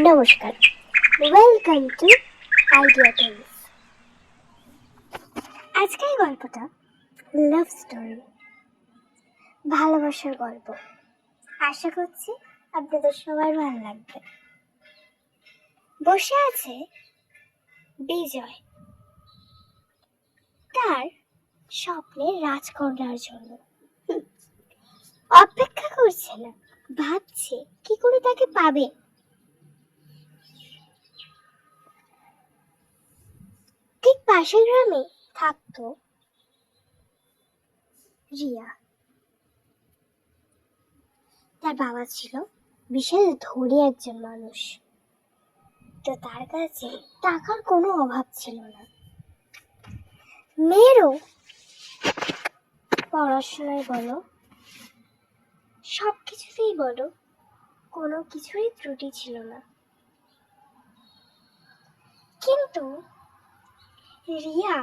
নমস্কার, welcome to idea tales. আজকের গল্পটা লাভ স্টোরি, ভালোবাসার গল্প। আশা করছি আপনাদের সবার ভালো লাগবে। বসে আছে বিজয় তার স্বপ্নের রাজকন্যার জন্য। অপেক্ষা করছে না, ভাবছে কি করে তাকে পাবে। ঠিক পাশের গ্রামে থাকতো রিয়া। তার বাবা ছিল বিশাল ধনী একজন মানুষ, তো তার কাছে টাকার কোনো অভাব ছিল না। মেয়েরও পড়াশোনায় বলো, সবকিছুতেই বলো, কোনো কিছুরই ত্রুটি ছিল না। কিন্তু রিয়া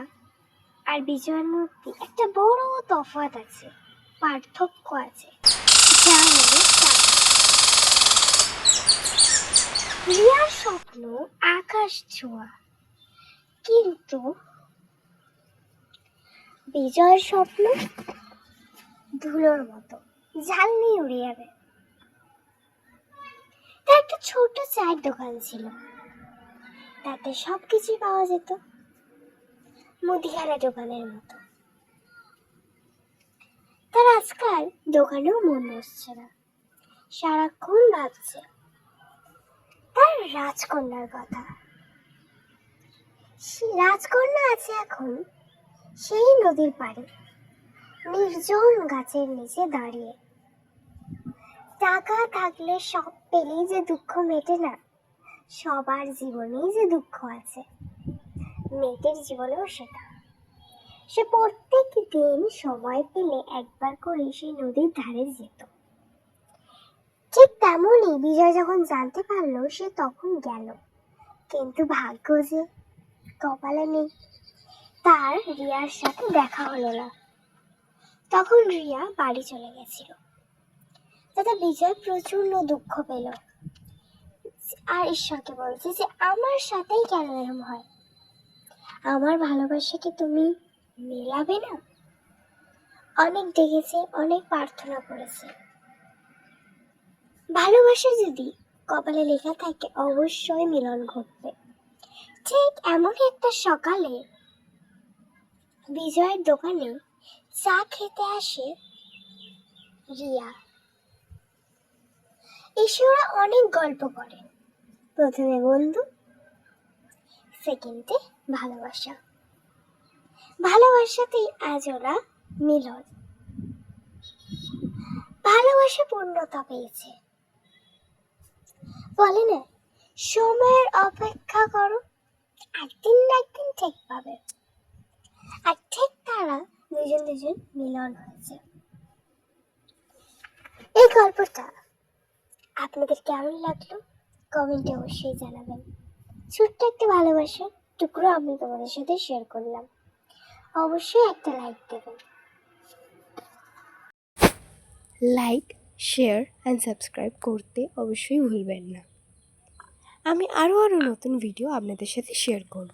আর বিজয়ের মধ্যে একটা বড় তফাৎ আছে, পার্থক্য আছে, যা হলো টাকা। রিয়ার স্বপ্ন আকাশ ছোঁয়া, কিন্তু বিজয়ের স্বপ্ন ধুলোর মতো, ঝালনি উড়ে যাবে। তার একটা ছোট চায়ের দোকান ছিল, তাতে সবকিছু পাওয়া যেত, মুদিখানা দোকানের মতো। তার আজকাল দোকানেও মন বসছে না, সারাক্ষণ ভাবছে তার রাজকন্যার কথা। রাজকন্যা আছে এখন সেই নদীর পাড়ে, নির্জন গাছের নিচে দাঁড়িয়ে। টাকা থাকলে সব পেলেই যে দুঃখ মেটে না, সবার জীবনেই যে দুঃখ আছে, মেয়েটির জীবনেও সেটা। সে প্রত্যেক দিন সময় পেলে একবার করে সেই নদীর ধারে যেত। ঠিক তেমনই বিজয় যখন জানতে পারলো, সে তখন গেল, কিন্তু ভাগ্য যে কপালে নেই, তার রিয়ার সাথে দেখা হলো না। তখন রিয়া বাড়ি চলে গেছিল, তাতে বিজয় প্রচন্ড দুঃখ পেল, আর ঈশ্বরকে বলছে যে আমার সাথেই কেন এরম হয়, আমার ভালোবাসাকে তুমি মেলাবে না। অনেক ডেকেছে, অনেক প্রার্থনা করেছে। ভালোবাসা যদি কপালে লেখা থাকে, অবশ্যই মিলন ঘটবে। ঠিক এমন একটা সকালে বিজয়ের দোকানে চা খেতে আসে রিয়া। এসে ওরা অনেক গল্প করে, প্রথমে বন্ধু, সেকেন্ডে ভালোবাসা। ভালোবাসাতেই আজ ওরা মিলন। ভালোবাসা পূর্ণতা পেয়েছে। বলে না, সময়ের অপেক্ষা করো, একদিন না একদিন ঠিক পাবে। আর ঠিক তারা দুজন মিলন হয়েছে। এই গল্পটা আপনাদের কেমন লাগলো কমেন্টে অবশ্যই জানাবেন। ছোট্ট একটা ভালোবাসার টুকরো আমি তোমাদের সাথে শেয়ার করলাম, অবশ্যই একটা লাইক দেবেন। লাইক, শেয়ার অ্যান্ড সাবস্ক্রাইব করতে অবশ্যই ভুলবেন না। আমি আরও নতুন ভিডিও আপনাদের সাথে শেয়ার করব।